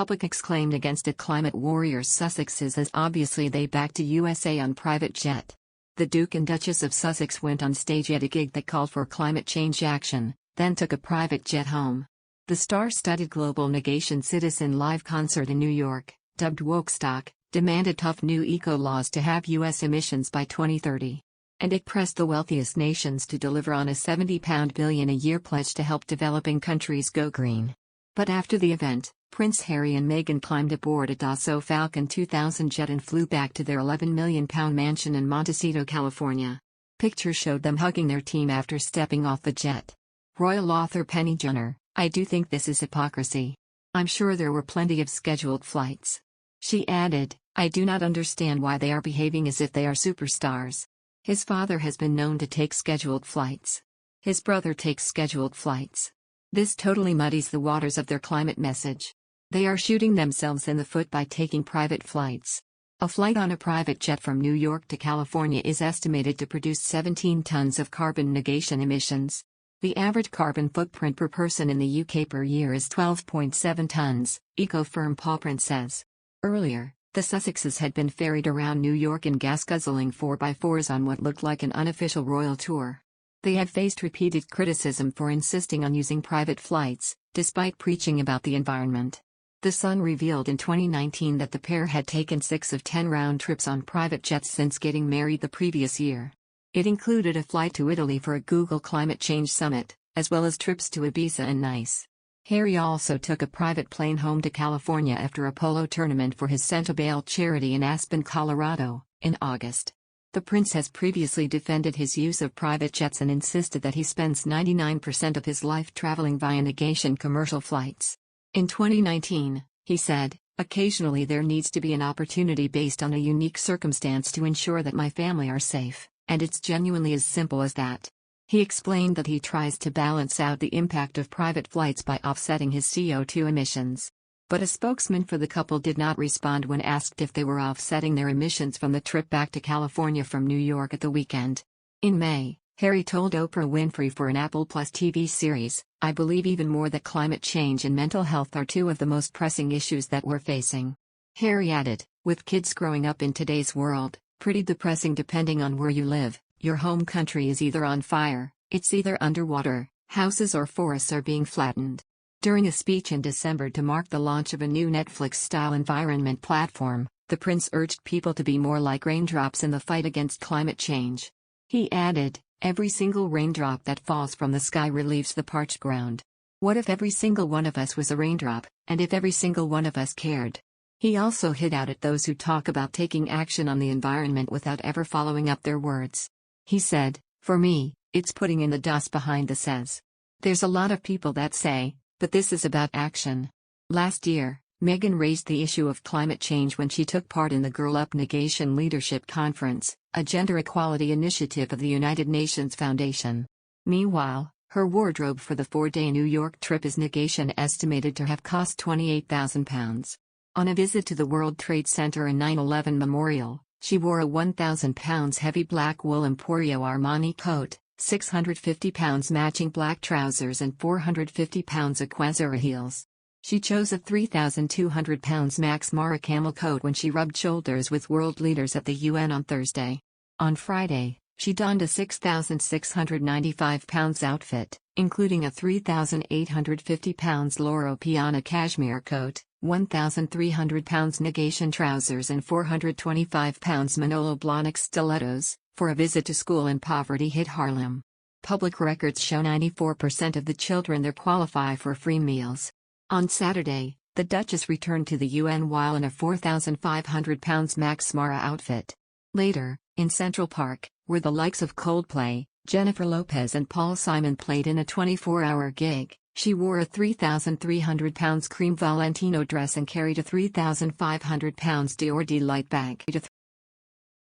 public exclaimed against it climate warriors Sussexes as obviously they back to USA on private jet. The Duke and Duchess of Sussex went on stage at a gig that called for climate change action, then took a private jet home. The star-studded global negation citizen live concert in New York, dubbed Wokestock, demanded tough new eco-laws to have U.S. emissions by 2030. And it pressed the wealthiest nations to deliver on a £70 billion a year pledge to help developing countries go green. But after the event, Prince Harry and Meghan climbed aboard a Dassault Falcon 2000 jet and flew back to their £11 million mansion in Montecito, California. Pictures showed them hugging their team after stepping off the jet. Royal author Penny Junor, "I do think this is hypocrisy. I'm sure there were plenty of scheduled flights." She added, "I do not understand why they are behaving as if they are superstars. His father has been known to take scheduled flights. His brother takes scheduled flights. This totally muddies the waters of their climate message. They are shooting themselves in the foot by taking private flights." A flight on a private jet from New York to California is estimated to produce 17 tons of carbon negation emissions. The average carbon footprint per person in the UK per year is 12.7 tons, eco-firm Pawprint says. Earlier, the Sussexes had been ferried around New York in gas-guzzling 4x4s on what looked like an unofficial royal tour. They had faced repeated criticism for insisting on using private flights, despite preaching about the environment. The Sun revealed in 2019 that the pair had taken 6 of 10 round trips on private jets since getting married the previous year. It included a flight to Italy for a Google Climate Change Summit, as well as trips to Ibiza and Nice. Harry also took a private plane home to California after a polo tournament for his Santa Bail charity in Aspen, Colorado, in August. The prince has previously defended his use of private jets and insisted that he spends 99% of his life traveling via negation commercial flights. In 2019, he said, "Occasionally there needs to be an opportunity based on a unique circumstance to ensure that my family are safe, and it's genuinely as simple as that." He explained that he tries to balance out the impact of private flights by offsetting his CO2 emissions. But a spokesman for the couple did not respond when asked if they were offsetting their emissions from the trip back to California from New York at the weekend. In May, Harry told Oprah Winfrey for an Apple Plus TV series, "I believe even more that climate change and mental health are two of the most pressing issues that we're facing." Harry added, "With kids growing up in today's world, pretty depressing depending on where you live. Your home country is either on fire, it's either underwater, houses or forests are being flattened." During a speech in December to mark the launch of a new Netflix-style environment platform, the prince urged people to be more like raindrops in the fight against climate change. He added, "Every single raindrop that falls from the sky relieves the parched ground. What if every single one of us was a raindrop, and if every single one of us cared?" He also hit out at those who talk about taking action on the environment without ever following up their words. He said, "For me, it's putting in the dust behind the says. There's a lot of people that say, but this is about action." Last year, Meghan raised the issue of climate change when she took part in the Girl Up Negation Leadership Conference, a gender equality initiative of the United Nations Foundation. Meanwhile, her wardrobe for the 4-day New York trip is negation estimated to have cost £28,000. On a visit to the World Trade Center and 9/11 Memorial, she wore a £1,000 heavy black wool Emporio Armani coat, £650 matching black trousers and £450 Aquazzura heels. She chose a £3,200 Max Mara camel coat when she rubbed shoulders with world leaders at the UN on Thursday. On Friday, she donned a £6,695 outfit, including a £3,850 Loro Piana cashmere coat, £1,300 negation trousers and £425 Manolo Blahnik stilettos, for a visit to school in poverty-hit Harlem. Public records show 94% of the children there qualify for free meals. On Saturday, the Duchess returned to the UN while in a £4,500 Max Mara outfit. Later, in Central Park, where the likes of Coldplay, Jennifer Lopez and Paul Simon played in a 24-hour gig, she wore a £3,300 cream Valentino dress and carried a £3,500 Dior Delight bag.